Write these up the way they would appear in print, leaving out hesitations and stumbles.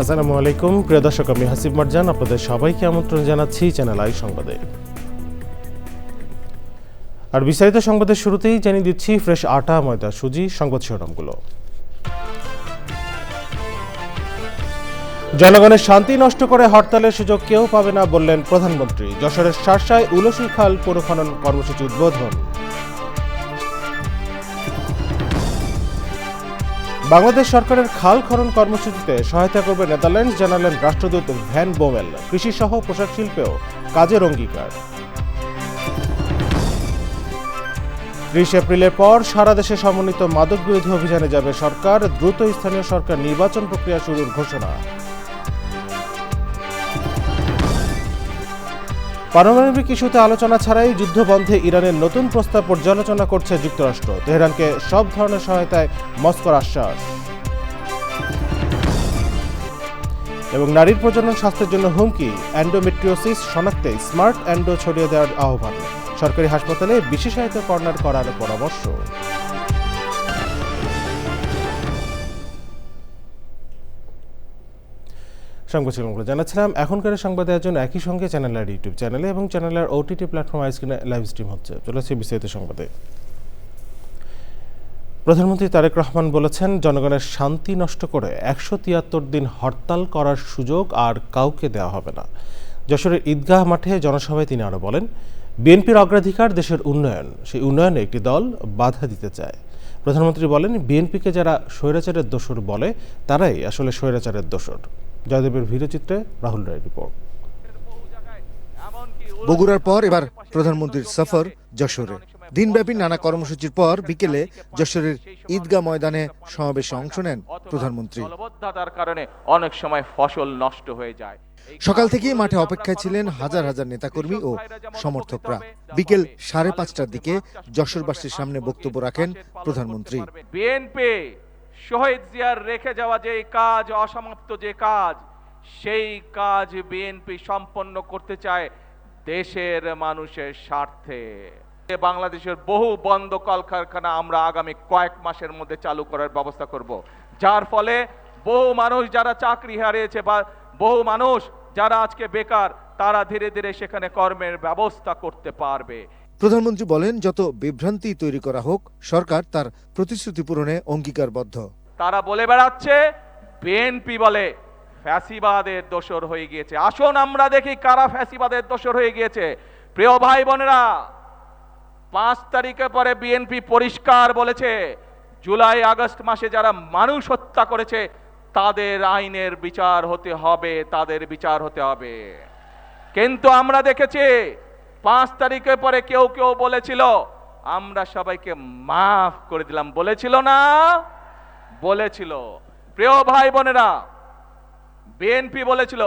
আসসালামু আলাইকুম প্রিয় দর্শক, আমি হাসিব মারজান আপনাদের সবাইকে আমন্ত্রণ জানাচ্ছি চ্যানেল আই সংবাদে। আর বিস্তারিত সংবাদের শুরুতেই জানিয়ে দিচ্ছি ফ্রেশ আটা, ময়দা, সুজি সংবাদ শিরোনামগুলো। জনগণের শান্তি নষ্ট করে হরতালের সুযোগ কেউ পাবে না বললেন প্রধানমন্ত্রী। যশোরের শার্শায় উলসি খাল পুনঃখনন কর্মসূচি উদ্বোধন। বাংলাদেশ সরকারের খাল খনন কর্মসূচিতে সহায়তা করবে নেদারল্যান্ডস, জানালেন রাষ্ট্রদূত ভ্যান বোমেল। কৃষি সহ পোশাক শিল্পেও কাজের অঙ্গীকার। 30 এপ্রিলের পর সারা দেশে সমন্বিত মাদক বিরোধী অভিযানে যাবে সরকার। দ্রুত স্থানীয় সরকার নির্বাচন প্রক্রিয়া শুরুর ঘোষণা। পারমাণবিক ইস্যুতে আলোচনা ছাড়াই যুদ্ধবন্ধে ইরানের নতুন প্রস্তাব পর্যালোচনা করছে যুক্তরাষ্ট্র। তেহরানকে সব ধরনের সহায়তায় মস্কোর আশ্বাস। এবং নারীর প্রজনন স্বাস্থ্যের জন্য হুমকি, এন্ডোমেট্রিওসিস শনাক্তে স্মার্ট এন্ডো ছড়িয়ে দেওয়ার আহ্বান। সরকারি হাসপাতালে বিশেষায়িত কর্নার করার পরামর্শ। সংবাদ শিরোনামগুলো জানাচ্ছিলাম। এখনকার সংবাদের আয়োজন একই সঙ্গে চ্যানেলের ইউটিউব চ্যানেলে এবং চ্যানেলের ওটিটি প্ল্যাটফর্ম আইস্ক্রিনে লাইভ স্ট্রিম হচ্ছে। চলেছে বিস্তারিত সংবাদে। প্রধানমন্ত্রী তারেক রহমান বলেছেন, জনগণের শান্তি নষ্ট করে 173 দিন হরতাল করার সুযোগ আর কাউকে দেওয়া হবে না। যশোরের ঈদগাহ মাঠে জনসভায় তিনি আরও বলেন, বিএনপির অগ্রাধিকার দেশের উন্নয়ন, সেই উন্নয়নে একটি দল বাধা দিতে চায়। প্রধানমন্ত্রী বলেন, বিএনপিকে যারা স্বৈরাচারের দোসর বলে তারাই আসলে স্বৈরাচারের দোসর। জয়দেবের ভিডিওচিত্রে রাহুল রায়ের রিপোর্ট। বগুড়ার পর এবার প্রধানমন্ত্রীর সফর যশোরে। দিনব্যাপী নানা কর্মসূচির পর বিকেলে যশোরের ঈদগাহ ময়দানে সমাবেশে অংশ নেন প্রধানমন্ত্রী। কারণে অনেক সময় ফসল নষ্ট হয়ে যায়। সকাল থেকেই মাঠে অপেক্ষায় ছিলেন হাজার হাজার নেতাকর্মী ও সমর্থকরা। বিকেল 5:30টার দিকে যশোরবাসীর সামনে বক্তব্য রাখেন প্রধানমন্ত্রী। বিএনপি শহীদ জিয়ার রেখে যাওয়া যে কাজ, অসমাপ্ত যে কাজ, সেই কাজ বিএনপি সম্পন্ন করতে চায় দেশের মানুষের স্বার্থে। বাংলাদেশের বহু বন্ধ কলকারখানা আমরা আগামী কয়েক মাসের মধ্যে চালু করার ব্যবস্থা করব, যার ফলে বহু মানুষ যারা চাকরি হারিয়েছে বা বহু মানুষ যারা আজকে বেকার, তারা ধীরে ধীরে সেখানে কর্মের ব্যবস্থা করতে পারবে। প্রধানমন্ত্রী বলেন, যত বিভ্রান্তি তৈরি করা হোক, সরকার তার প্রতিশ্রুতি পূরণে অঙ্গীকারবদ্ধ। তারা বলে বেড়াচ্ছে বিএনপি বলে ফ্যাসিবাদের দোসর হয়ে গিয়েছে। আসুন আমরা দেখি কারা ফ্যাসিবাদের দোসর হয়ে গিয়েছে। প্রিয় ভাই বোনেরা, 5 তারিখের পরে বিএনপি পরিষ্কার বলেছে, জুলাই আগস্ট মাসে যারা মানুষ হত্যা করেছে তাদের আইনের বিচার হতে হবে, তাদের বিচার হতে হবে। কিন্তু আমরা দেখেছি 5 তারিখের পরে কেউ কেউ বলেছিল আমরা সবাইকে মাফ করে দিলাম, বলেছিল না? বলেছিল। প্রিয় ভাই বোনেরা, বিএনপি বলেছিল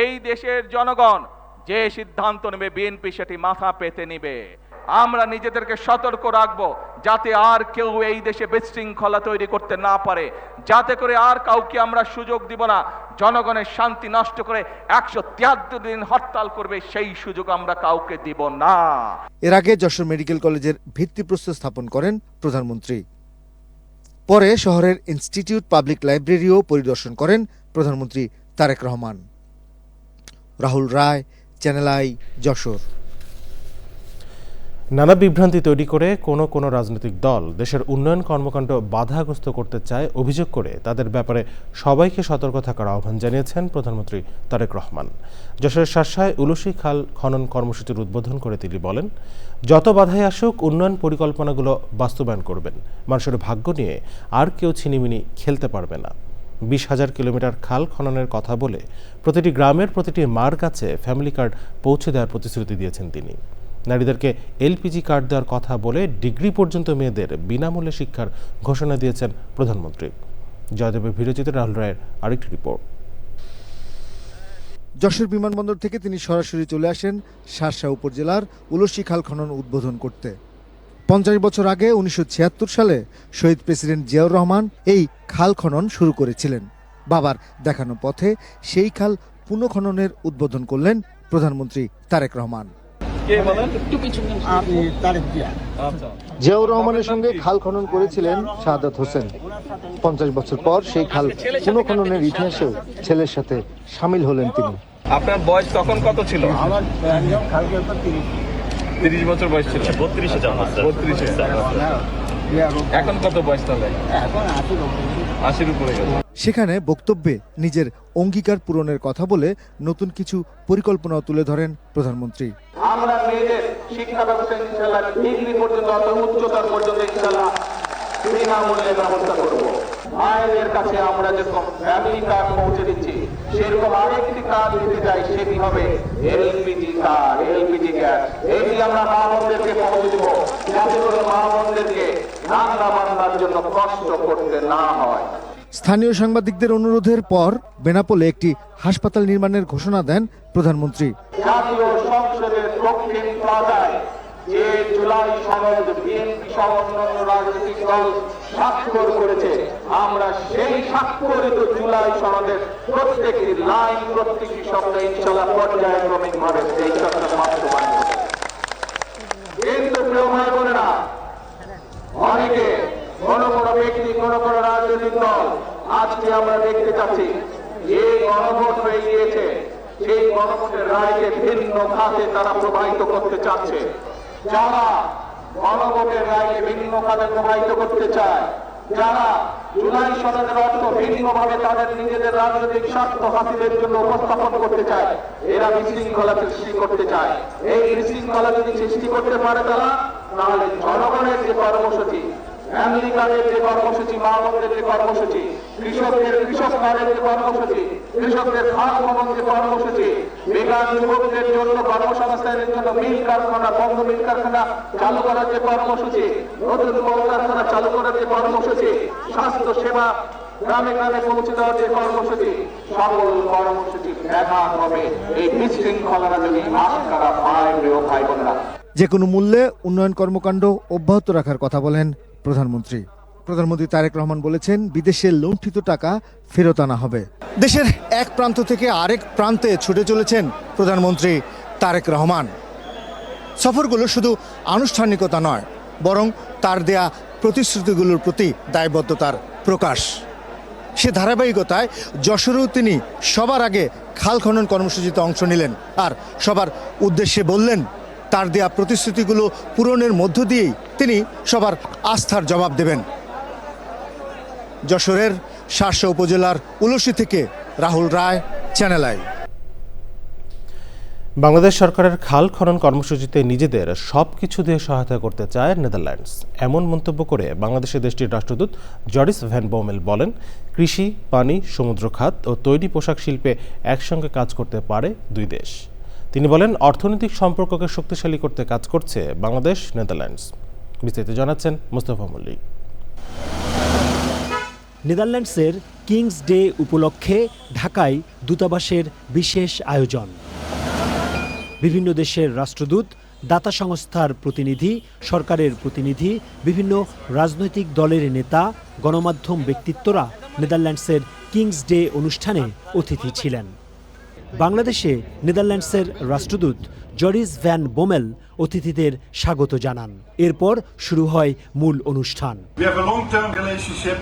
এই দেশের জনগণ যে সিদ্ধান্ত নেবে বিএনপি সেটি মাথা পেতে নিবে। আমরা নিজেদেরকে সতর্ক রাখবো যাতে আর কেউ এই দেশে বিশৃঙ্খলা তৈরি করতে না পারে, যাতে করে আর কাউকে আমরা সুযোগ দিব না জনগণের শান্তি নষ্ট করে 173 দিন হরতাল করবে, সেই সুযোগ আমরা কাউকে দিব না। এর আগে যশোর মেডিকেল কলেজের ভিত্তিপ্রস্তর স্থাপন করেন প্রধানমন্ত্রী। পরে শহরের ইনস্টিটিউট পাবলিক লাইব্রেরিও পরিদর্শন করেন প্রধানমন্ত্রী তারেক রহমান। রাহুল রায়, চ্যানেল আই, যশোর। নানা বিভ্রান্তি তৈরি করে কোনো রাজনৈতিক দল দেশের উন্নয়ন কর্মকাণ্ড বাধাগ্রস্ত করতে চায় অভিযোগ করে তাদের ব্যাপারে সবাইকে সতর্ক থাকার আহ্বান জানিয়েছেন প্রধানমন্ত্রী তারেক রহমান। যশোরের শার্শায় উলসি খাল খনন কর্মসূচির উদ্বোধন করে তিনি বলেন, যত বাধাই আসুক উন্নয়ন পরিকল্পনাগুলো বাস্তবায়ন করবেন। মানুষের ভাগ্য নিয়ে আর কেউ ছিনিমিনি খেলতে পারবে না। 20,000 কিলোমিটার খাল খননের কথা বলে প্রতিটি গ্রামের প্রতিটি মার কাছে ফ্যামিলি কার্ড পৌঁছে দেওয়ার প্রতিশ্রুতি দিয়েছেন তিনি। নারীদেরকে এলপিজি কার্ড দেওয়ার কথা বলে ডিগ্রি পর্যন্ত মেয়েদের বিনামূল্যে শিক্ষার ঘোষণা দিয়েছেন প্রধানমন্ত্রী। জয়দেবের ভিডিওচিত্রে রাহুল রায়ের আরেকটি রিপোর্ট। যশোর বিমানবন্দর থেকে তিনি সরাসরি চলে আসেন শার্শা উপজেলার উলসি খাল খনন উদ্বোধন করতে। 50 বছর আগে 1976 সালে শহীদ প্রেসিডেন্ট জিয়াউর রহমান এই খাল খনন শুরু করেছিলেন। বাবার দেখানো পথে সেই খাল পুনঃখননের উদ্বোধন করলেন প্রধানমন্ত্রী তারেক রহমান। কে বলেন? আমি তারিখ দিয়া আচ্ছা। জিয়াউর রহমানের সঙ্গে খাল খনন করেছিলেন শাহাদাত হোসেন। 50 বছর পর সেই খাল পুনঃখননের ইতিহাসেও ছেলের সাথে সামিল হলেন তিনি। আপনার বয়স তখন কত ছিল? আমার কালকে তো 30 বছর বয়স ছিল। 32-এ জন্ম স্যার। 32 এখন কত বয়স তাহলে? এখন 80-র উপরে গেল। সেখানে বক্তব্যে নিজের অঙ্গীকার পূরণের কথা বলে নতুন কিছু পরিকল্পনাও তুলে ধরেন প্রধানমন্ত্রী। আমরা মেয়েদের শিক্ষা ব্যবস্থা ইনশাআল্লাহ ডিগ্রি পর্যন্ত অত উচ্চতর পর্যন্ত ইনশাআল্লাহ বিনামূল্যে ব্যবস্থা করব। মায়েদের কাছে আমরা যেরকম ফ্যামিলি কার্ড পৌঁছে দিচ্ছি সেরকম আরেকটি কার্ড দিতে চাই, সেটি হবে এলপিজি কার্ড, এলপিজি গ্যাস। এটি আমরা মা বোনদেরকে পৌঁছে দেব যাতে করে মা বোনদেরকে রান্না বান্নার জন্য কষ্ট করতে না হয়। স্থানীয় সাংবাদিকদের অনুরোধের পর বেনাপোলে একটি হাসপাতাল নির্মাণের ঘোষণা দেন প্রধানমন্ত্রী। জাতীয় সংসদের দক্ষিণ প্লাজায় যে জুলাই সনদ বিএনপি সহ অন্যান্য রাজনৈতিক দল স্বাক্ষর করেছে, আমরা সেই স্বাক্ষরিত জুলাই সনদের প্রত্যেকটি লাইন, প্রত্যেকটি শব্দ ইনশাআল্লাহ পর্যায়ক্রমিক ভাবে এই সরকার বাস্তবায়ন করবে। কিন্তু প্রিয় ভাই বোনেরা, অনেকে কোন কোন ব্যক্তি, কোন কোন রাজনৈতিক দল আজকে আমরা দেখতে চাচ্ছি যে গণভোট হয়ে গিয়েছে, সেই গণভোটের রায়কে ভিন্ন খাতে তারা প্রবাহিত করতে চাচ্ছে। যারা গণভোটের রায়কে ভিন্ন খাতে প্রবাহিত করতে চায়, যারা জুলাই সনদের অর্থ ভিন্নভাবে তাদের নিজেদের রাজনৈতিক স্বার্থ হাসিলের জন্য উপস্থাপন করতে চায়, এরা বিশৃঙ্খলা সৃষ্টি করতে চায়। এই বিশৃঙ্খলা যদি সৃষ্টি করতে পারে তারা, তাহলে জনগণের যে কর্মসূচি, ফ্যামিলি কার্ডের যে কর্মসূচি, মা বোনদের যে কর্মসূচি, কৃষক কার্ডের যে কর্মসূচি, কৃষকদের খাত ভবন যে কর্মসূচি, বেকার যুবকদের জন্য কর্মসংস্থানের জন্য মিল কারখানা, বন্ধ মিল কারখানা চালু করার যে কর্মসূচি, নতুন কলকারখানা চালু করার যে কর্মসূচি, স্বাস্থ্য সেবা গ্রামে গ্রামে পৌঁছে দেওয়ার যে কর্মসূচি, সকল কর্মসূচি ব্যাঘাত হবে এই বিশৃঙ্খলারা যদি আশঙ্কা পায়। প্রিয় ভাই বোনেরা, যে কোনো মূল্যে উন্নয়ন কর্মকাণ্ড অব্যাহত রাখার কথা বলেন প্রধানমন্ত্রী। প্রধানমন্ত্রী তারেক রহমান বলেছেন, বিদেশে লুণ্ঠিত টাকা ফেরত আনা হবে। দেশের এক প্রান্ত থেকে আরেক প্রান্তে ছুটে চলেছেন প্রধানমন্ত্রী তারেক রহমান। সফরগুলো শুধু আনুষ্ঠানিকতা নয়, বরং তার দেয়া প্রতিশ্রুতিগুলোর প্রতি দায়বদ্ধতার প্রকাশ। সে ধারাবাহিকতায় যশোরেও তিনি সবার আগে খাল খনন কর্মসূচিতে অংশ নিলেন আর সবার উদ্দেশ্যে বললেন, তার দেয়া প্রতিশ্রুতিগুলো পূরণের মধ্য দিয়েই তিনি সবার আস্থার জবাব দেবেন। যশোরের শার্শা উপজেলার উলসি থেকে রাহুল রায়, চ্যানেল আই। বাংলাদেশ সরকারের খাল খনন কর্মসূচিতে নিজেদের সবকিছু দিয়ে সহায়তা করতে চায় নেদারল্যান্ডস। এমন মন্তব্য করে বাংলাদেশের দেশটির রাষ্ট্রদূত জরিস ভ্যান বোমেল বলেন, কৃষি, পানি, সমুদ্র খাত ও তৈরি পোশাক শিল্পে একসঙ্গে কাজ করতে পারে দুই দেশ। তিনি বলেন, অর্থনৈতিক সম্পর্ককে শক্তিশালী করতে কাজ করছে বাংলাদেশ নেদারল্যান্ডস। বিস্তারিত জানাচ্ছেন মুস্তফা মল্লিক। নেদারল্যান্ডসের কিংস ডে উপলক্ষে ঢাকায় দূতাবাসের বিশেষ আয়োজন। বিভিন্ন দেশের রাষ্ট্রদূত, দাতা সংস্থার প্রতিনিধি, সরকারের প্রতিনিধি, বিভিন্ন রাজনৈতিক দলের নেতা, গণমাধ্যম ব্যক্তিত্বরা নেদারল্যান্ডসের কিংস ডে অনুষ্ঠানে অতিথি ছিলেন। বাংলাদেশে নেদারল্যান্ডসের রাষ্ট্রদূত জরিস ভ্যান বোমেল অতিথিদের স্বাগত জানান। এরপর শুরু হয় মূল অনুষ্ঠান। We have a long-term relationship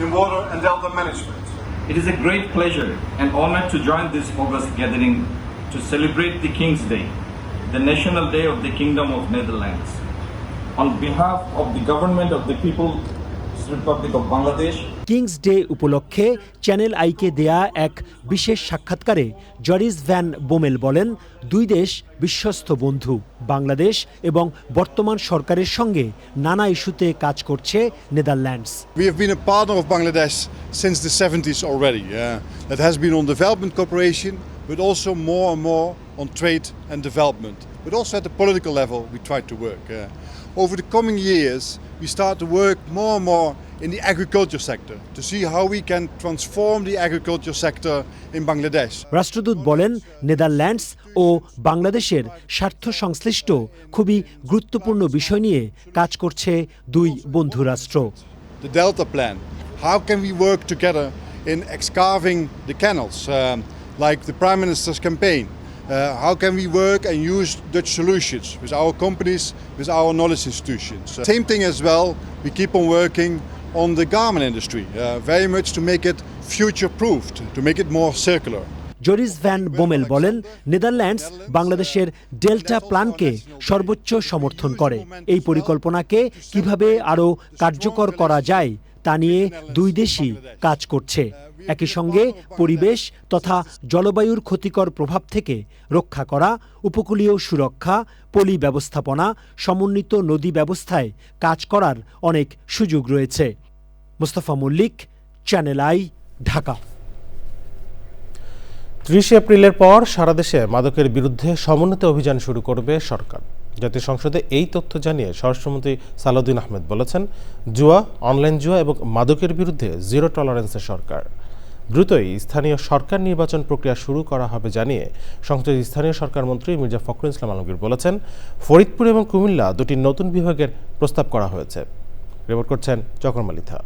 in water and delta management. It is a great pleasure and honor to join this August gathering to celebrate the King's Day, the national day of the Kingdom of Netherlands. On behalf of the government of the People's Republic of Bangladesh, kings day উপলক্ষে channel আইকে দেয়া এক বিশেষ সাক্ষাৎকারে জরিস van Boemel বলেন, দুই দেশ বিশ্বস্ত বন্ধু। বাংলাদেশ এবং বর্তমান সরকারের সঙ্গে নানা ইস্যুতে কাজ করছে Netherlands. We have been a partner of Bangladesh since the 70s already. That has been on development cooperation, but also more and more on trade and development. But also at the political level, we try to work. Over the coming years, we start to work more and more in the agriculture sector to see how we can transform the agriculture sector in Bangladesh. রাষ্ট্রদূত বলেন, Netherlands ও বাংলাদেশের স্বার্থ সংশ্লিষ্ট খুবই গুরুত্বপূর্ণ বিষয় নিয়ে কাজ করছে দুই বন্ধু রাষ্ট্র। The Delta Plan. How can we work together in excavating the canals, like the Prime Minister's campaign? How can we work and use Dutch solutions with our companies, with our knowledge institutions? Same thing as well, we keep on working on the garment industry, very much to make it future-proofed, to make it more circular. Joris van Boemel বলেন, Netherlands বাংলাদেশের delta প্ল্যানকে সর্বোচ্চ সমর্থন করে। এই পরিকল্পনাকে কিভাবে আরও কার্যকর করা যায় তা নিয়ে দুই দেশই কাজ করছে। একই সঙ্গে পরিবেশ তথা জলবায়ুর ক্ষতিকর প্রভাব থেকে রক্ষা করা, উপকূলীয় সুরক্ষা, পলি ব্যবস্থাপনা, সমন্বিত নদী ব্যবস্থায় কাজ করার অনেক সুযোগ রয়েছে। Mostafa Mallik, channel I, Dhaka. 30 এপ্রিলের পর সারা দেশে মাদকের বিরুদ্ধে সমন্বিত অভিযান শুরু করবে সরকার। জাতীয় সংসদে এই তথ্য জানিয়ে স্বরাষ্ট্রমন্ত্রী সালাউদ্দিন আহমেদ বলেছেন, জুয়া, অনলাইন জুয়া এবং মাদকের বিরুদ্ধে জিরো টলারেন্সের সরকার। দ্রুতই স্থানীয় সরকার নির্বাচন প্রক্রিয়া শুরু করা হবে জানিয়ে সংসদের স্থানীয় সরকার মন্ত্রী মির্জা ফখরুল ইসলাম আলমগীর বলেছেন, ফরিদপুর এবং কুমিল্লা দুটি নতুন বিভাগের প্রস্তাব করা হয়েছে। রিপোর্ট করছেন চকরমালিথা।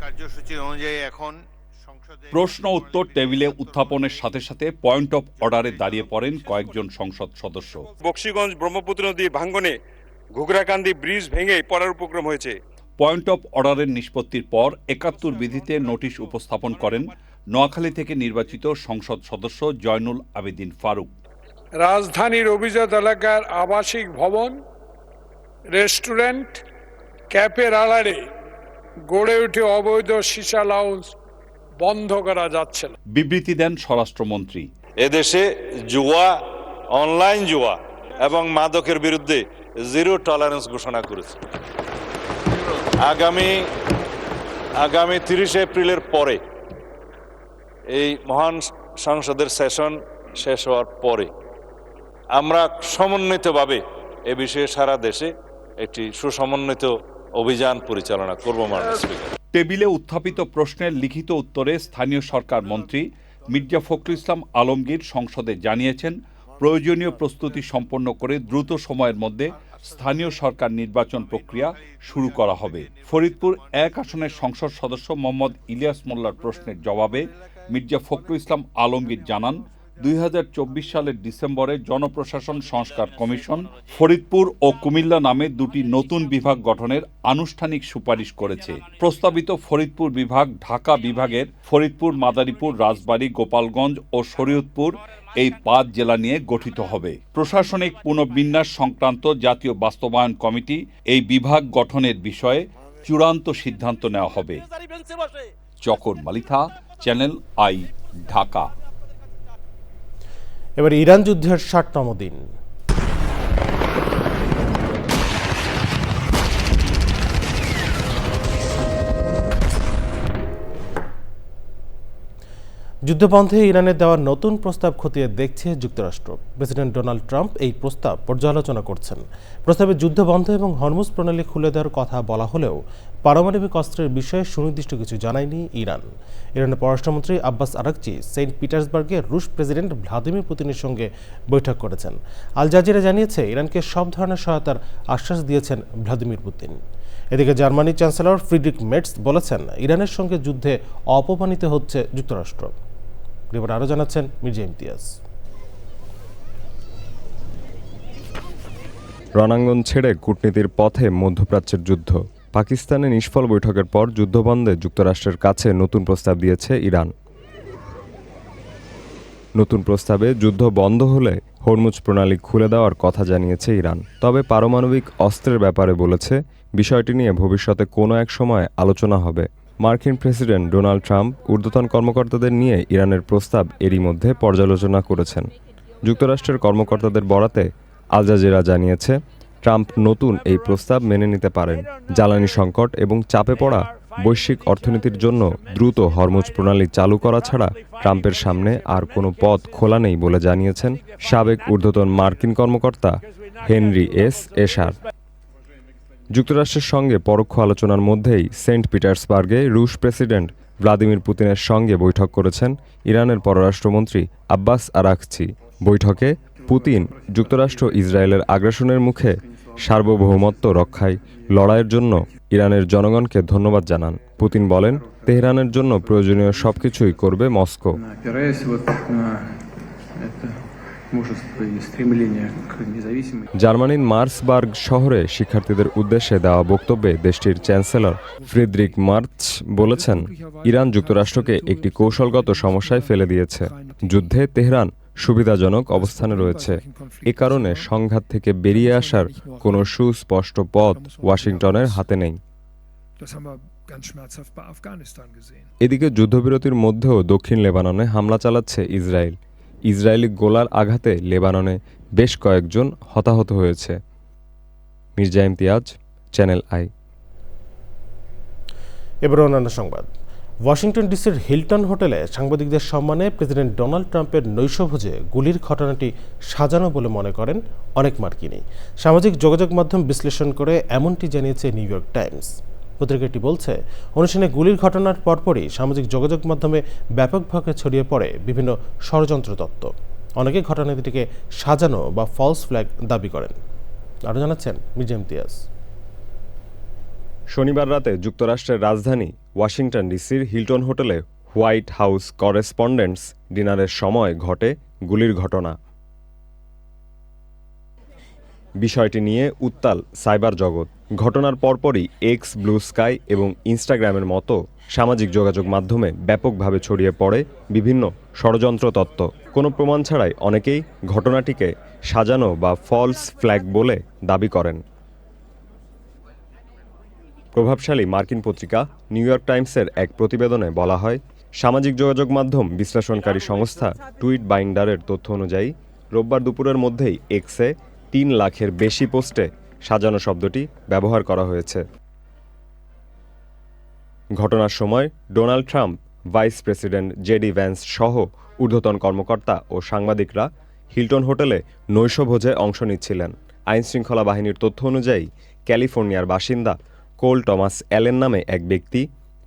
কার্যসূচি অনুযায়ী এখন প্রশ্ন উত্তর টেবিলে উত্থাপনের সাথে সাথে পয়েন্ট অফ অর্ডারে দাঁড়িয়ে পড়েন কয়েকজন সংসদ সদস্য। বক্সিগঞ্জ ব্রহ্মপুত্র নদীর ভাঙ্গনে ঘুঘরাকান্দি ব্রিজ ভেঙে পড়ার উপক্রম হয়েছে। পয়েন্ট অফ অর্ডারের নিষ্পত্তির পর ৭১ বিধিতে নোটিশ উপস্থাপন করেন নোয়াখালী থেকে নির্বাচিত সংসদ সদস্য জয়নুল আবেদিন ফারুক। রাজধানীর অভিজাত এলাকার আবাসিক ভবন, রেস্টুরেন্ট, ক্যাফের আড়ালে গড়ে উঠে অবৈধ সীসা লাউঞ্জ বন্ধ করা যাচ্ছে না। বিবৃতি দেন স্বরাষ্ট্রমন্ত্রী। এদেশে জুয়া, অনলাইন জুয়া এবং মাদকের বিরুদ্ধে জিরো টলারেন্স ঘোষণা করেছে। আগামী 30 এপ্রিলের পরে এই মহান সংসদের সেশন শেষ হওয়ার পরে আমরা সমন্বিতভাবে এ বিষয়ে সারা দেশে একটি সুসমন্বিত অভিযান পরিচালনা করব। মাননীয় স্পিকার, টেবিলে উত্থাপিত প্রশ্নের লিখিত উত্তরে স্থানীয় সরকার মন্ত্রী মির্জা ফখরুল ইসলাম আলমগীর সংসদে জানিয়েছেন, প্রয়োজনীয় প্রস্তুতি সম্পন্ন করে দ্রুত সময়ের মধ্যে স্থানীয় সরকার নির্বাচন প্রক্রিয়া শুরু করা হবে। ফরিদপুর 1 আসনের সংসদ সদস্য মোহাম্মদ ইলিয়াস মোল্লার প্রশ্নের জবাবে মির্জা ফখরুল ইসলাম আলমগীর জানান, 2024 সালের ডিসেম্বরে জনপ্রশাসন সংস্কার কমিশন ফরিদপুর ও কুমিল্লা নামে দুটি নতুন বিভাগ গঠনের আনুষ্ঠানিক সুপারিশ করেছে। প্রস্তাবিত ফরিদপুর বিভাগ ঢাকা বিভাগের ফরিদপুর, মাদারীপুর, রাজবাড়ী, গোপালগঞ্জ ও শরীয়তপুর এই 5 জেলা নিয়ে গঠিত হবে। প্রশাসনিক পুনর্বিন্যাস সংক্রান্ত জাতীয় বাস্তবায়ন কমিটি এই বিভাগ গঠনের বিষয়ে চূড়ান্ত সিদ্ধান্ত নেওয়া হবে। চকরমালিথা, চ্যানেল আই, ঢাকা। এবার ইরান যুদ্ধের 60তম দিন। যুদ্ধবন্ধে ইরানের দেওয়া নতুন প্রস্তাব খতিয়ে দেখছে যুক্তরাষ্ট্র। প্রেসিডেন্ট ডোনাল্ড ট্রাম্প এই প্রস্তাব পর্যালোচনা করছেন। প্রস্তাবে যুদ্ধবন্ধ এবং হরমুজ প্রণালী খুলে দেওয়ার কথা বলা হলেও পারমাণবিক অস্ত্রের বিষয়ে সুনির্দিষ্ট কিছু জানায়নি ইরান। ইরানের পররাষ্ট্রমন্ত্রী আব্বাস আরাকচি সেন্ট পিটার্সবার্গে রুশ প্রেসিডেন্ট ভ্লাদিমির পুতিনের সঙ্গে বৈঠক করেছেন। আল জাজিরা জানিয়েছে, ইরানকে সব ধরনের সহায়তার আশ্বাস দিয়েছেন ভ্লাদিমির পুতিন। এদিকে জার্মানির চ্যান্সেলর ফ্রিডরিখ মেটস বলেছেন, ইরানের সঙ্গে যুদ্ধে অপমানিত হচ্ছে যুক্তরাষ্ট্র। রিপোর্ট আরও জানাচ্ছেন মির্জা ইমতিয়াজ। রণাঙ্গন ছেড়ে কূটনীতির পথে মধ্যপ্রাচ্যের যুদ্ধ। পাকিস্তানে নিষ্ফল বৈঠকের পর যুদ্ধবন্ধে যুক্তরাষ্ট্রের কাছে নতুন প্রস্তাব দিয়েছে ইরান। নতুন প্রস্তাবে যুদ্ধ বন্ধ হলে হরমুজ প্রণালী খুলে দেওয়ার কথা জানিয়েছে ইরান। তবে পারমাণবিক অস্ত্রের ব্যাপারে বলেছে, বিষয়টি নিয়ে ভবিষ্যতে কোনো এক সময় আলোচনা হবে। মার্কিন প্রেসিডেন্ট ডোনাল্ড ট্রাম্প ঊর্ধ্বতন কর্মকর্তাদের নিয়ে ইরানের প্রস্তাব এরই মধ্যে পর্যালোচনা করেছেন। যুক্তরাষ্ট্রের কর্মকর্তাদের বরাতে আল জাজিরা জানিয়েছে, ট্রাম্প নতুন এই প্রস্তাব মেনে নিতে পারেন। জ্বালানি সংকট এবং চাপে পড়া বৈশ্বিক অর্থনীতির জন্য দ্রুত হরমুজ প্রণালী চালু করা ছাড়া ট্রাম্পের সামনে আর কোনো পথ খোলা নেই বলে জানিয়েছেন সাবেক ঊর্ধ্বতন মার্কিন কর্মকর্তা হেনরি এস এশার। যুক্তরাষ্ট্রের সঙ্গে পরোক্ষ আলোচনার মধ্যেই সেন্ট পিটার্সবার্গে রুশ প্রেসিডেন্ট ভ্লাদিমির পুতিনের সঙ্গে বৈঠক করেছেন ইরানের পররাষ্ট্রমন্ত্রী আব্বাস আরাকচি। বৈঠকে পুতিন যুক্তরাষ্ট্র ইসরায়েলের আগ্রাসনের মুখে সার্বভৌমত্ব রক্ষায় লড়াইয়ের জন্য ইরানের জনগণকে ধন্যবাদ জানান। পুতিন বলেন, তেহরানের জন্য প্রয়োজনীয় সবকিছুই করবে মস্কো। জার্মানির মার্সবার্গ শহরে শিক্ষার্থীদের উদ্দেশ্যে দেওয়া বক্তব্যে দেশটির চ্যান্সেলর ফ্রিডরিক মার্চ বলেছেন, ইরান যুক্তরাষ্ট্রকে একটি কৌশলগত সমস্যায় ফেলে দিয়েছে। যুদ্ধে তেহরান সুবিধাজনক অবস্থানে রয়েছে। এ কারণে সংঘাত থেকে বেরিয়ে আসার কোনো সুস্পষ্ট পথ ওয়াশিংটনের হাতে নেই। এদিকে যুদ্ধবিরতির মধ্যেও দক্ষিণ লেবাননে হামলা চালাচ্ছে ইসরায়েল। ইসরায়েলি গোলার আঘাতে লেবাননে বেশ কয়েকজন হতাহত হয়েছে। Mirza Imtiaz, channel I. এবার অন্যান্য সংবাদ। ওয়াশিংটন ডিসির হিলটন হোটেলে সাংবাদিকদের সম্মানে প্রেসিডেন্ট ডোনাল্ড ট্রাম্পের নৈশভোজে গুলির ঘটনাটি সাজানো বলে মনে করেন অনেক মার্কিনী। সামাজিক যোগাযোগ মাধ্যম বিশ্লেষণ করে এমনটি জানিয়েছে নিউ ইয়র্ক টাইমস। পত্রিকাটি বলছে, অনুষ্ঠানে গুলির ঘটনার পরপরই সামাজিক যোগাযোগ মাধ্যমে ব্যাপকভাবে ছড়িয়ে পড়ে বিভিন্ন ষড়যন্ত্র তত্ত্ব। অনেকে ঘটনাটিকে সাজানো বা ফলস ফ্ল্যাগ দাবি করেন। আরও জানাচ্ছেন মির্জা ইমতিয়াজ। শনিবার রাতে যুক্তরাষ্ট্রের রাজধানী ওয়াশিংটন ডিসির হিলটন হোটেলে হোয়াইট হাউস করেসপন্ডেন্টস ডিনারের সময় ঘটে গুলির ঘটনা। বিষয়টি নিয়ে উত্তাল সাইবার জগৎ। ঘটনার পরপরই এক্স, ব্লু স্কাই এবং ইনস্টাগ্রামের মতো সামাজিক যোগাযোগ মাধ্যমে ব্যাপকভাবে ছড়িয়ে পড়ে বিভিন্ন ষড়যন্ত্র তত্ত্ব। কোনো প্রমাণ ছাড়াই অনেকেই ঘটনাটিকে সাজানো বা ফলস ফ্ল্যাগ বলে দাবি করেন। প্রভাবশালী মার্কিন পত্রিকা নিউ ইয়র্ক টাইমসের এক প্রতিবেদনে বলা হয়, সামাজিক যোগাযোগ মাধ্যম বিশ্লেষণকারী সংস্থা টুইট বাইন্ডারের তথ্য অনুযায়ী রোববার দুপুরের মধ্যেই এক্সে 3 লাখের বেশি পোস্টে সাজানো শব্দটি ব্যবহার করা হয়েছে। ঘটনার সময় Donald Trump, vice president JD Vance সহ ঊর্ধ্বতন কর্মকর্তা ও সাংবাদিকরা হিলটন হোটেলে নৈশভোজে অংশ নিচ্ছিলেন। আইনশৃঙ্খলা বাহিনীর তথ্য অনুযায়ী ক্যালিফোর্নিয়ার বাসিন্দা কোল টমাস অ্যালেন নামে এক ব্যক্তি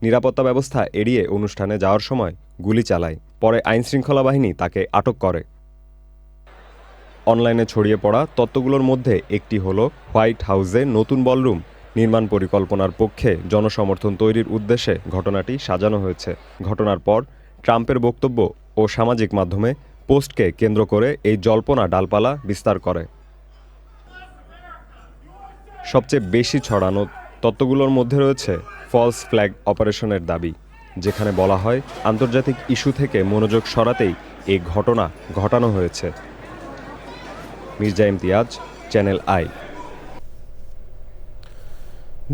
নিরাপত্তা ব্যবস্থা এড়িয়ে অনুষ্ঠানে যাওয়ার সময় গুলি চালায়। পরে আইনশৃঙ্খলা বাহিনী তাকে আটক করে। অনলাইনে ছড়িয়ে পড়া তত্ত্বগুলোর মধ্যে একটি হলো হোয়াইট হাউসে নতুন বলরুম নির্মাণ পরিকল্পনার পক্ষে জনসমর্থন তৈরির উদ্দেশ্যে ঘটনাটি সাজানো হয়েছে। ঘটনার পর ট্রাম্পের বক্তব্য ও সামাজিক মাধ্যমে পোস্টকে কেন্দ্র করে এই জল্পনা ডালপালা বিস্তার করে। সবচেয়ে বেশি ছড়ানো তত্ত্বগুলোর মধ্যে রয়েছে ফলস ফ্ল্যাগ অপারেশনের দাবি, যেখানে বলা হয় আন্তর্জাতিক ইস্যু থেকে মনোযোগ সরাতেই এই ঘটনা ঘটানো হয়েছে। Mirza Imtiaz, channel I.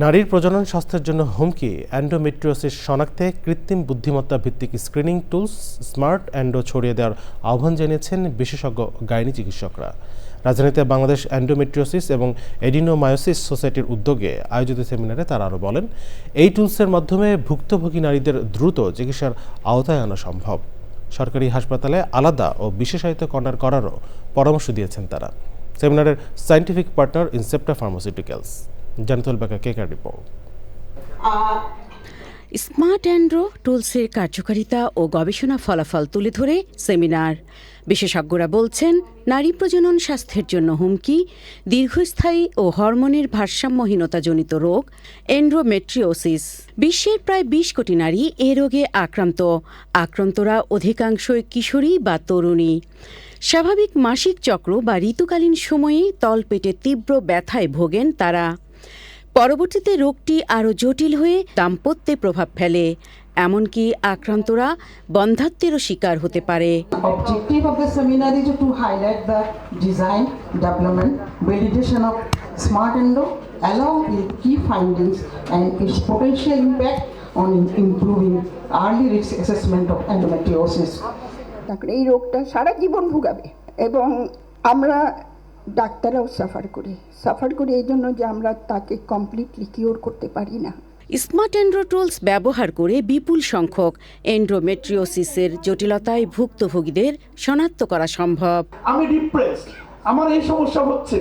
নারীর প্রজনন স্বাস্থ্যের জন্য হুমকি এন্ডোমেট্রিওসিস শনাক্তে কৃত্রিম বুদ্ধিমত্তা ভিত্তিক স্ক্রিনিং টুলস স্মার্ট এন্ডো ছড়িয়ে দেওয়ার আহ্বান জানিয়েছেন বিশেষজ্ঞ গাইনি চিকিৎসকরা। রাজধানীতে বাংলাদেশ এন্ডোমেট্রিওসিস এবং এডিনোমায়োসিস সোসাইটির উদ্যোগে আয়োজিত সেমিনারে তারা আরও বলেন, এই টুলসের মাধ্যমে ভুক্তভোগী নারীদের দ্রুত চিকিৎসার আওতায় আনা সম্ভব। সরকারি হাসপাতালে আলাদা ও বিশেষায়িত কর্নার করারও পরামর্শ দিয়েছেন তারা। সেমিনারের সায়েন্টিফিক পার্টনার ইনসেপ্টা ফার্মাসিউটিক্যালস। জানিতুল বাঁকা কেকার রিপোর্ট। স্মার্ট এন্ড্রো টুলসের কার্যকারিতা ও গবেষণা ফলাফল তুলে ধরে সেমিনার। বিশেষজ্ঞরা বলছেন, নারী প্রজনন স্বাস্থ্যের জন্য হুমকি দীর্ঘস্থায়ী ও হরমোনের ভারসাম্যহীনতাজনিত রোগ এন্ডোমেট্রিওসিস। বিশ্বের প্রায় 20 কোটি নারী এ রোগে আক্রান্তরা অধিকাংশই কিশোরী বা তরুণী। স্বাভাবিক মাসিক চক্র বা ঋতুকালীন সময়ে তলপেটে তীব্র ব্যথায় ভোগেন তারা। পরবর্তীতে রোগটি আরও জটিল হয়ে দাম্পত্যে প্রভাব ফেলে, এমনকি আক্রান্তরা বন্ধ্যাত্বেরও শিকার হতে পারে। Objective of the seminar is to highlight the design, development, validation of smart endo along with key findings and its potential impact on improving early risk assessment of endometriosis. এই রোগটা সারা জীবন ভোগাবে এবং আমরা ডাক্তাররাও সাফার করি এই জন্য যে আমরা তাকে কমপ্লিটলি কিওর করতে পারি না। স্মার্ট এন্ড্রো টুলস ব্যবহার করে বিপুল সংখ্যক এন্ডোমেট্রিওসিসের জটিলতায় ভুক্তভোগীদের শনাক্ত করা সম্ভব। আমি ডিপ্রেসড, আমার এই সমস্যা হচ্ছে,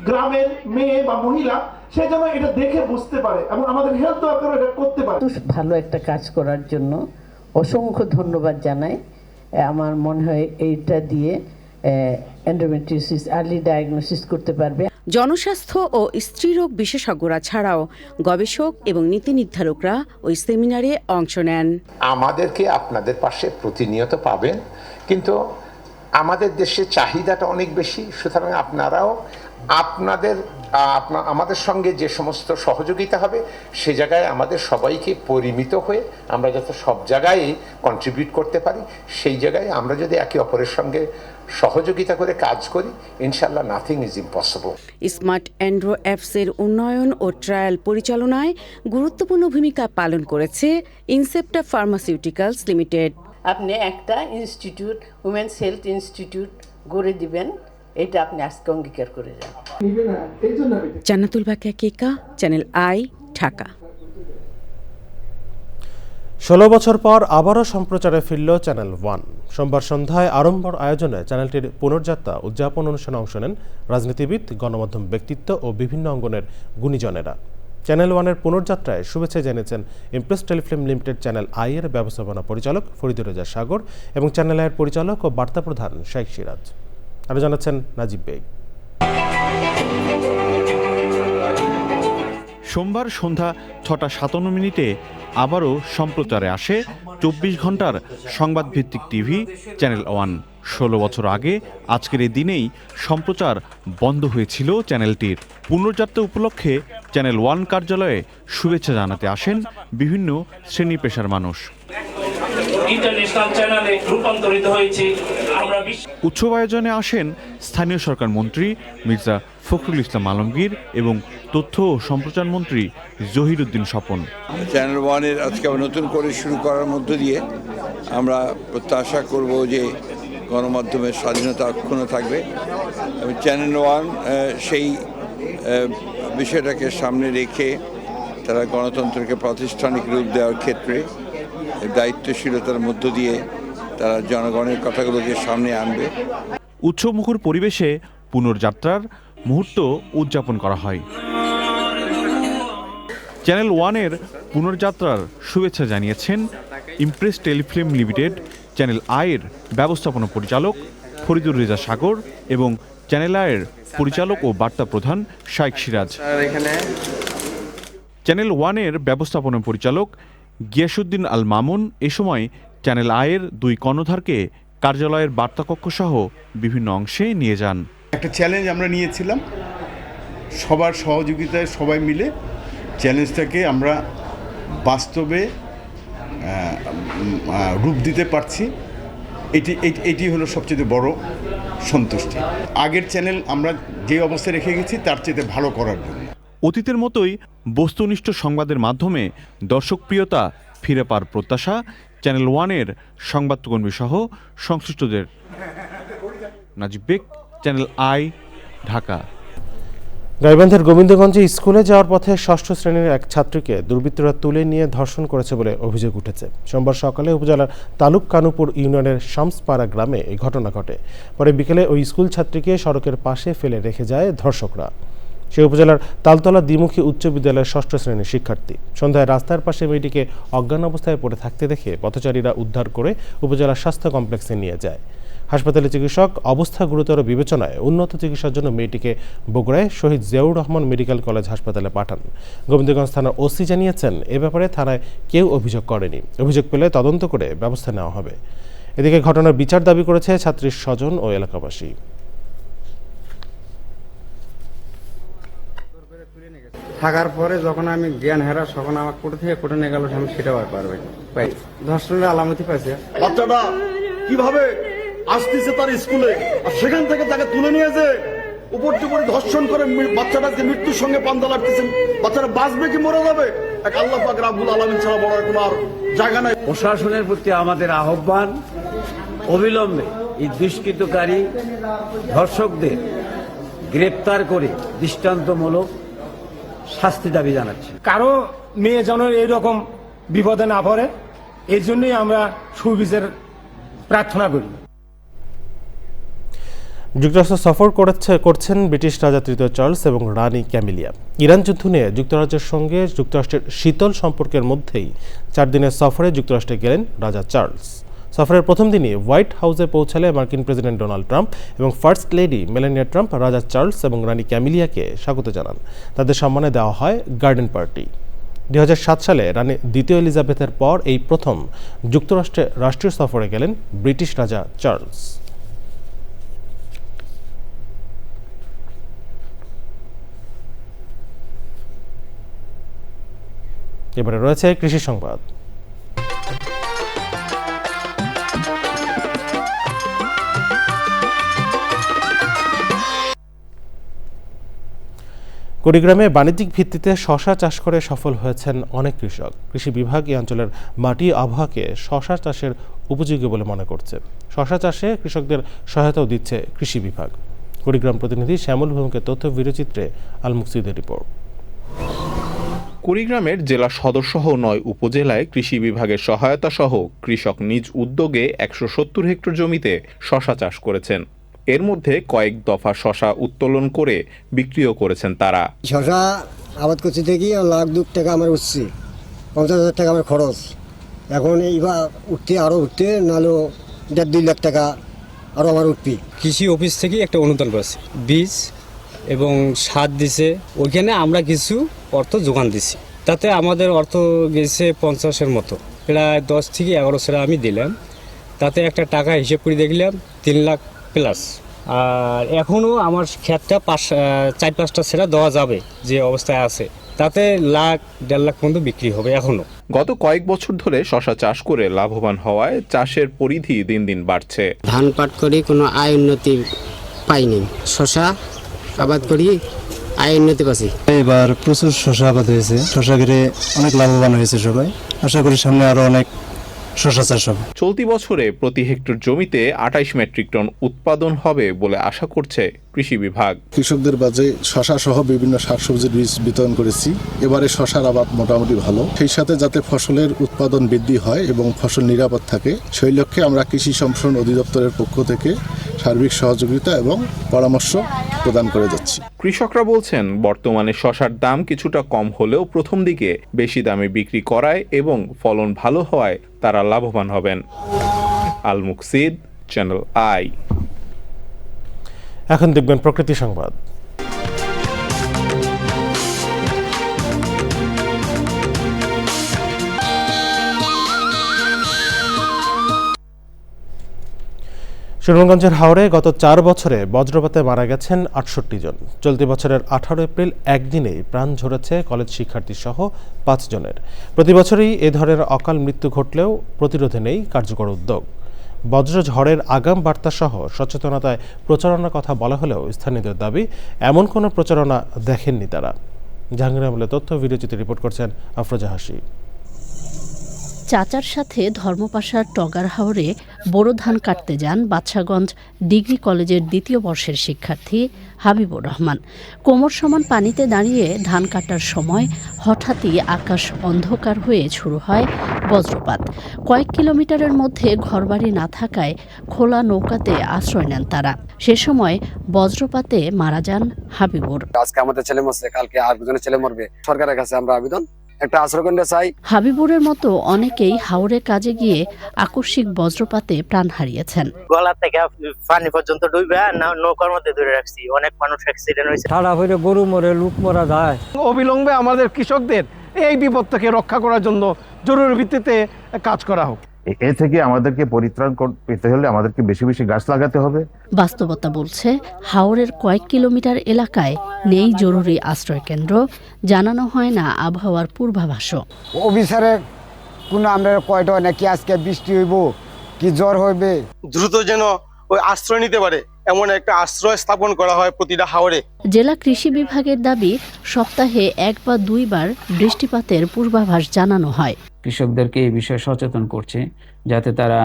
গ্রামের মেয়ে বা মহিলা সে যেন এটা দেখে বুঝতে পারে এবং আমাদের হেলথ ওয়ার্কার এটা করতে পারে। ভালো একটা কাজ করার জন্য অসংখ্য ধন্যবাদ জানাই। আমার মনে হয় এইটা দিয়ে এন্ডোমেট্রিওসিস আর্লি ডায়াগনোসিস করতে পারবে। জনস্বাস্থ্য ও স্ত্রীরোগ বিশেষজ্ঞরা ছাড়াও গবেষক এবং নীতি নির্ধারকরা ওই সেমিনারে অংশ নেন। আমাদেরকে আপনাদের পাশে প্রতিনিয়ত পাবেন, কিন্তু আমাদের দেশে চাহিদাটা অনেক বেশি, সুতরাং আপনারাও আমাদের সঙ্গে যে সমস্ত সহযোগিতা হবে সে জায়গায় আমাদের সবাইকে পরিমিত হয়ে আমরা যাতে সব জায়গায় কন্ট্রিবিউট করতে পারি, সেই জায়গায় আমরা যদি একে অপরের সঙ্গে সহযোগিতা করে কাজ করি, ইনশাআল্লাহ nothing is impossible. Smart Andro অ্যাপসের উন্নয়ন ও ট্রায়াল পরিচালনায় গুরুত্বপূর্ণ ভূমিকা পালন করেছে ইনসেপ্টা ফার্মাসিউটিক্যালস লিমিটেড। আপনি একটা ইনস্টিটিউট, উমেন্স হেলথ ইনস্টিটিউট গড়ে দিবেন, এটা আপনি আজকে অঙ্গীকার করে যান। জান্নাতুল বাকিয়া কেকা, চ্যানেল আই, ঢাকা। 16 বছর পর আবারও সম্প্রচারে ফিরল চ্যানেল ওয়ান। সোমবার সন্ধ্যায় আড়ম্বর আয়োজনে চ্যানেলটির পুনর্যাত্রা উদযাপন অনুষ্ঠানে অংশ নেন রাজনীতিবিদ, গণমাধ্যম ব্যক্তিত্ব ও বিভিন্ন অঙ্গনের গুণীজনেরা। চ্যানেল ওয়ানের পুনর্যাত্রায় শুভেচ্ছা জানিয়েছেন Impress Telefilm limited channel I এর ব্যবস্থাপনা পরিচালক ফরিদুর রেজা সাগর এবং চ্যানেল আই এর পরিচালক ও বার্তা প্রধান শেখ সিরাজ। আরও জানাচ্ছেন নাজিব বেগ। সোমবার সন্ধ্যা 6টা 57 মিনিটে আবারও সম্প্রচারে আসে 24 ঘন্টার সংবাদভিত্তিক টিভি চ্যানেল ওয়ান। 16 বছর আগে আজকের এই দিনেই সম্প্রচার বন্ধ হয়েছিল চ্যানেলটির। পুনর্যাত্রা উপলক্ষে চ্যানেল ওয়ান কার্যালয়ে শুভেচ্ছা জানাতে আসেন বিভিন্ন শ্রেণী পেশার মানুষ। ইন্টারন্যাশনাল চ্যানেলে রূপান্তরিত হয়েছে। উৎসব আয়োজনে আসেন স্থানীয় সরকার মন্ত্রী মির্জা ফখরুল ইসলাম আলমগীর এবং তথ্য ও সম্প্রচার মন্ত্রী জহিরুদ্দিন স্বপন। চ্যানেল ওয়ানের আজকে নতুন করে শুরু করার মধ্য দিয়ে আমরা প্রত্যাশা করব যে গণমাধ্যমের স্বাধীনতা অক্ষুণ্ণ থাকবে এবং চ্যানেল ওয়ান সেই বিষয়টাকে সামনে রেখে তারা গণতন্ত্রকে প্রাতিষ্ঠানিক রূপ দেওয়ার ক্ষেত্রে দায়িত্বশীলতার মধ্য দিয়ে তারা জনগণের কথাগুলোকে সামনে আনবে। উৎসবমুখর পরিবেশে পুনর্যাত্রার মুহূর্ত উদযাপন করা হয়। চ্যানেল ওয়ানের পুনর্যাত্রার শুভেচ্ছা জানিয়েছেন ইমপ্রেস টেলিফিল্ম লিমিটেড চ্যানেল আইয়ের ব্যবস্থাপনা পরিচালক ফরিদুর রেজা সাগর এবং চ্যানেল আইয়ের পরিচালক ও বার্তা প্রধান শেখ সিরাজ। চ্যানেল ওয়ানের ব্যবস্থাপনা পরিচালক গিয়াসউদ্দিন আল মামুন এ সময় চ্যানেল আইয়ের 2 কর্ণধারকে কার্যালয়ের বার্তাকক্ষ সহ বিভিন্ন অংশে নিয়ে যান। একটা চ্যালেঞ্জ আমরা নিয়েছিলাম, সবার সহযোগিতায় সবাই মিলে চ্যালেঞ্জটাকে আমরা বাস্তবে রূপ দিতে পারছি, এটি হলো সবচেয়ে বড় সন্তুষ্টি। আগের চ্যানেল আমরা যে অবস্থায় রেখে গেছি তার চেয়ে ভালো করার জন্য। অতীতের মতোই বস্তুনিষ্ঠ সংবাদের মাধ্যমে দর্শকপ্রিয়তা ফিরে পাওয়ার প্রত্যাশা চ্যানেল ওয়ানের সংবাদকর্মী সহ সংশ্লিষ্টদের। নাজিব বেগ, চ্যানেল আই, ঢাকা। গাইবান্ধার গোবিন্দগঞ্জে স্কুলে যাওয়ার পথে 6ষ্ঠ শ্রেণীর এক ছাত্রীকে দুর্বৃত্তরা তুলে নিয়ে ধর্ষণ করেছে বলে অভিযোগ উঠেছে। সোমবার সকালে উপজেলার তালুক কানুপুর ইউনিয়নের শামসপাড়া গ্রামে এই ঘটনা ঘটে। পরে বিকেলে ওই স্কুল ছাত্রীকে সড়কের পাশে ফেলে রেখে যায় ধর্ষকরা। সে উপজেলার তালতলা দ্বিমুখী উচ্চ বিদ্যালয়ের 6ষ্ঠ শ্রেণীর শিক্ষার্থী। সন্ধ্যায় রাস্তার পাশে মেয়েটিকে অজ্ঞান অবস্থায় পড়ে থাকতে দেখে পথচারীরা উদ্ধার করে উপজেলা স্বাস্থ্য কমপ্লেক্সে নিয়ে যায়। হাসপাতালে চিকিৎসক অবস্থা গুরুতর বিবেচনায় উন্নত চিকিৎসার জন্য মেয়েটিকে বগুড়ায় শহীদ জিয়াউর রহমান মেডিকেল কলেজ হাসপাতালে পাঠান। গোবিন্দগঞ্জ থানার ওসি জানিয়েছেন, এ ব্যাপারে থানায় কেউ অভিযোগ করেনি। অভিযোগ পেলে তদন্ত করে ব্যবস্থা নেওয়া হবে। এদিকে ঘটনার বিচার দাবি করেছে ছাত্রীর স্বজন ও এলাকাবাসী। থাকার পরে যখন আমি জ্ঞান হারা তখন আমার কোর্ট থেকে কোর্টে নিয়ে গেল, আমি সেটা পারবে ধর্ষণের আলামতি পাইছে। বাচ্চাটা কিভাবে আসতেছে তার স্কুলে, আর সেখান থেকে তাকে তুলে নিয়েছে উপর টুপরে ধর্ষণ করে বাচ্চাটাকে মৃত্যুর সঙ্গে পাঞ্জা লাগতেছেন। বাচ্চাটা বাঁচবে কি মরে যাবে, এক আল্লাহ পাক রাব্বুল আলামিন ছাড়া বড় কোনো আর জায়গা নাই। প্রশাসনের প্রতি আমাদের আহ্বান, অবিলম্বে এই দুষ্কৃতকারী ধর্ষকদের গ্রেপ্তার করে দৃষ্টান্তমূলক শাস্তি দাবি জানাচ্ছি। কারো মেয়ে যেন এইরকম বিপদে না পড়ে, এই জন্যই আমরা সুবিচার প্রার্থনা করি। যুক্তরাষ্ট্র সফর করছেন ব্রিটিশ রাজা তৃতীয় চার্লস এবং রানী ক্যামিলিয়া। ইরান যুদ্ধ নিয়ে যুক্তরাজ্যের সঙ্গে যুক্তরাষ্ট্রের শীতল সম্পর্কের মধ্যেই 4 দিনের সফরে যুক্তরাষ্ট্রে গেলেন রাজা চার্লস। সফরের প্রথম দিনই হোয়াইট হাউসে পৌঁছালে মার্কিন প্রেসিডেন্ট ডোনাল্ড ট্রাম্প এবং ফার্স্ট লেডি মেলানিয়া ট্রাম্প রাজা চার্লস এবং রানী ক্যামিলিয়াকে স্বাগত জানান। তাদের সম্মানে দেওয়া হয় গার্ডেন পার্টি। 2007 সালে রানী দ্বিতীয় এলিজাবেথের পর এই প্রথম যুক্তরাষ্ট্রে রাষ্ট্রীয় সফরে গেলেন ব্রিটিশ রাজা চার্লস। এবারে রয়েছে কৃষি সংবাদ। কুড়িগ্রামে বাণিজ্যিক ভিত্তিতে শশা চাষ করে সফল হয়েছেন অনেক কৃষক। কৃষি বিভাগ এই অঞ্চলের মাটি আবহাওয়াকে শশা চাষের উপযোগী বলে মনে করছে। শশা চাষে কৃষকদের সহায়তাও দিচ্ছে কৃষি বিভাগ। কুড়িগ্রাম প্রতিনিধি শ্যামল ভূমিকে তথ্য ভিডিওচিত্রে আল মুকসিদের রিপোর্ট। কুড়িগ্রামের জেলা সদরসহ 9 উপজেলায় কৃষি বিভাগের সহায়তা সহ কৃষক নিজ উদ্যোগে 170 হেক্টর জমিতে শশা চাষ করেছেন। এর মধ্যে কয়েক দফা শশা উত্তোলন করে বিক্রিও করেছেন তারা। শশা আবাদ করছি দেখি $1,02,000 টাকা আমার উঠছে, 50,000 টাকা আমার খরচ। এখন এইবার উঠতে নাহলে 1.5-2 লাখ টাকা আরও আমার উঠবি। কৃষি অফিস থেকে একটা অনুদান পাচ্ছি, বীজ এবং সার দিছে, ওইখানে আমরা কিছু অর্থ যোগান দিছি। তাতে আমাদের অর্থ গেছে 50-এর মতো, প্রায় 10 থেকে 11 সেরা আমি দিলাম। তাতে একটা টাকা হিসেব করে দেখলাম 3 লাখ প্লাস। আর এখনও আমার ক্ষেতটা 4-5টা সেরা দেওয়া যাবে যে অবস্থায় আছে, তাতে 1.5 লাখ পর্যন্ত বিক্রি হবে এখনও। গত কয়েক বছর ধরে শশা চাষ করে লাভবান হওয়ায় চাষের পরিধি দিন দিন বাড়ছে। ধান পাট করি কোনো আয় উন্নতি পাইনি, শশা আবাদ করি আয় উন্নতি পাচ্ছি। এবার প্রচুর শশা আবাদ হয়েছে, শশা ঘিরে অনেক লাভবান হয়েছে সবাই। আশা করি সামনে আরো অনেক শশা চাষ হবে। চলতি বছরে প্রতি হেক্টর জমিতে 28 মেট্রিক টন উৎপাদন হবে বলে আশা করছে কৃষি বিভাগ। কৃষকদের মাঝে শশা সহ বিভিন্ন শাকসবজির বীজ বিতরণ করেছি। এবারে শশার আবাদ মোটামুটি ভালো, সেই সাথে যাতে ফসলের উৎপাদন বৃদ্ধি হয় এবং ফসল নিরাপদ থাকে সেই লক্ষ্যে আমরা কৃষি সম্প্রসারণ অধিদপ্তরের পক্ষ থেকে সার্বিক সহযোগিতা এবং পরামর্শ প্রদান করে যাচ্ছি। কৃষকরা বলছেন বর্তমানে শশার দাম কিছুটা কম হলেও প্রথম দিকে বেশি দামে বিক্রি করায় এবং ফলন ভালো হওয়ায় তারা লাভবান হবেন। আল মুকসিদ, চ্যানেল আই। এখন দেখবেন প্রকৃতি সংবাদ। সুনামগঞ্জের হাওড়ে গত 4 বছরে বজ্রপাতে মারা গেছেন 68 জন। চলতি বছরের 18 এপ্রিল একদিনেই প্রাণ ঝরেছে কলেজ শিক্ষার্থী সহ 5 জনের। প্রতি বছরই এ ধরনের অকাল মৃত্যু ঘটলেও প্রতিরোধে নেই কার্যকর উদ্যোগ। বজ্রঝড়ের আগাম বার্তা সহ সচেতনতায় প্রচারণার কথা বলা হলেও স্থানীয়দের দাবি এমন কোনো প্রচারণা দেখেননি তারা। জাহাঙ্গীর আহমেদের তথ্য ভিডিওচিত্রে রিপোর্ট করছেন আফরোজা হাসি। চাচার সাথে ধর্মপাশার টগার হাওরে বোরো ধান কাটতে যান বাদশাগঞ্জ ডিগ্রি কলেজের 2য় বর্ষের শিক্ষার্থী হাবিবুর রহমান। কোমর সমান পানিতে দাঁড়িয়ে ধান কাটার সময় হঠাৎই আকাশ অন্ধকার হয়ে শুরু হয় বজ্রপাত। কয়েক কিলোমিটারের মধ্যে ঘরবাড়ি না থাকায় খোলা নৌকাতে আশ্রয় নেন তারা। সে সময় বজ্রপাতে মারা যান হাবিবুর। আজকে আমাদের ছেলে মরছে, কালকে আর দুজনের ছেলে মরবে। সরকারের কাছে আমরা আবেদন একটা আশ্রয়কেন্দ্র চাই। হাবিবুরের মতো অনেকেই হাওরে কাজে গিয়ে আকস্মিক বজ্রপাতে প্রাণ হারিয়েছেন। গলা থেকে পানি পর্যন্ত ডুবে নৌকার মধ্যে ধরে রাখছি, অনেক মানুষ অ্যাক্সিডেন্ট হয়েছে। সারা হইলে গরু মরে, লোক মরা যায়। অবিলম্বে আমাদের কৃষকদের এই বিপদ থেকে রক্ষা করার জন্য জরুরি ভিত্তিতে কাজ করা হোক। এ থেকে আমাদেরকে পরিত্রাণ পেতে হলে আমাদেরকে বেশি বেশি গাছ লাগাতে হবে। বাস্তবতা বলছে হাওরের কয়েক কিলোমিটার এলাকায় নেই জরুরি আশ্রয় কেন্দ্র, জানানো হয় না আবহাওয়ার পূর্বাভাসও। অফিসারে কোন আমরা কয়টা নাকি আজকে বৃষ্টি হইব কি জ্বর হইবে, দ্রুত যেন ওই আশ্রয় নিতে পারে এমন একটা আশ্রয় স্থাপন করা হয় প্রতিটা হাওরে। জেলা কৃষি বিভাগের দাবি সপ্তাহে 1 বা 2 বার বৃষ্টিপাতের পূর্বাভাস জানানো হয়। কৃষকদেরকে এই বিষয়ে সচেতন করছে যাতে তারা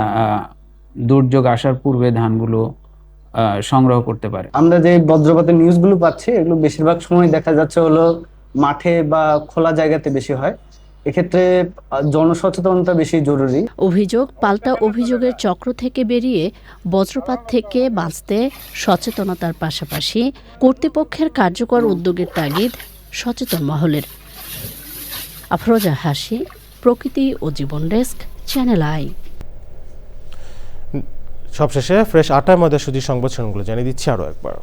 দুর্যোগ আসার পূর্বে ধানগুলো সংগ্রহ করতে পারে। আমরা যে বজ্রপাতের নিউজগুলো পাচ্ছি এগুলো বেশিরভাগ সময় দেখা যাচ্ছে হলো মাঠে বা খোলা জায়গাতে বেশি হয়। এক্ষেত্রে জনসচেতনতা বেশি জরুরি। অভিযোগ পাল্টা অভিযোগের চক্র থেকে বেরিয়ে বজ্রপাত থেকে বাঁচতে সচেতনতার পাশাপাশি কর্তৃপক্ষের কার্যকর উদ্যোগের তাগিদ সচেতন মহলের। আফরোজা হাসি, প্রকৃতি ও জীবন ডেস্ক, চ্যানেল আই। সবশেষে ফ্রেশ আটার মধ্যে সুজি সংবাদ শিরোনামগুলো জানিয়ে দিচ্ছি আরও একবার।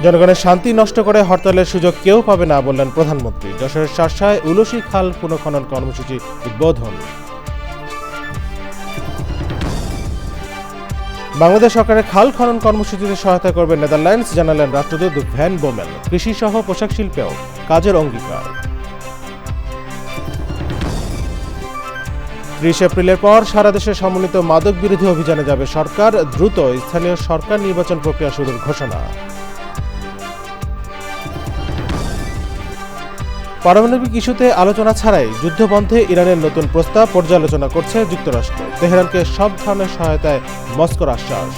জনগণের শান্তি নষ্ট করে হরতালের সুযোগ কেউ পাবে না বললেন প্রধানমন্ত্রী। যশোরের শার্শায় উলসি খাল পুনঃখনন কর্মসূচি উদ্বোধন। বাংলাদেশ সরকারের খাল খনন কর্মসূচিতে সহায়তা করবে নেদারল্যান্ডস, জানালেন রাষ্ট্রদূত ভ্যান বোমেল। কৃষি সহ পোশাক শিল্পেও কাজের অঙ্গীকার। 30 এপ্রিলের পর সারা দেশে সমন্বিত মাদক বিরোধী অভিযানে যাবে সরকার, দ্রুত স্থানীয় সরকার নির্বাচন প্রক্রিয়া শুরুর ঘোষণা। পারমাণবিক ইস্যুতে আলোচনা ছাড়াই যুদ্ধবন্ধে ইরানের নতুন প্রস্তাব পর্যালোচনা করছে যুক্তরাষ্ট্র। তেহরানকে সব ধরনের সহায়তায় মস্কোর আশ্বাস।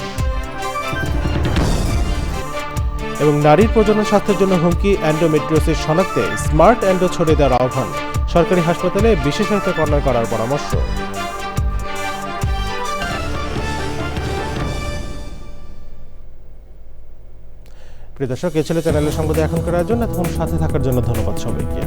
এবং নারীর প্রজনন স্বাস্থ্যের জন্য হুমকি এন্ডোমেট্রিওসিস শনাক্তে স্মার্ট এন্ডো ছড়িয়ে দেওয়ার আহ্বান। সরকারি হাসপাতালে বিশেষায়িত কর্নার করার পরামর্শ। প্রিয় দর্শক, এ ছিল চ্যানেলের সংবাদে এখনকার আয়োজন। এতক্ষণ সাথে থাকার জন্য ধন্যবাদ সবাইকে।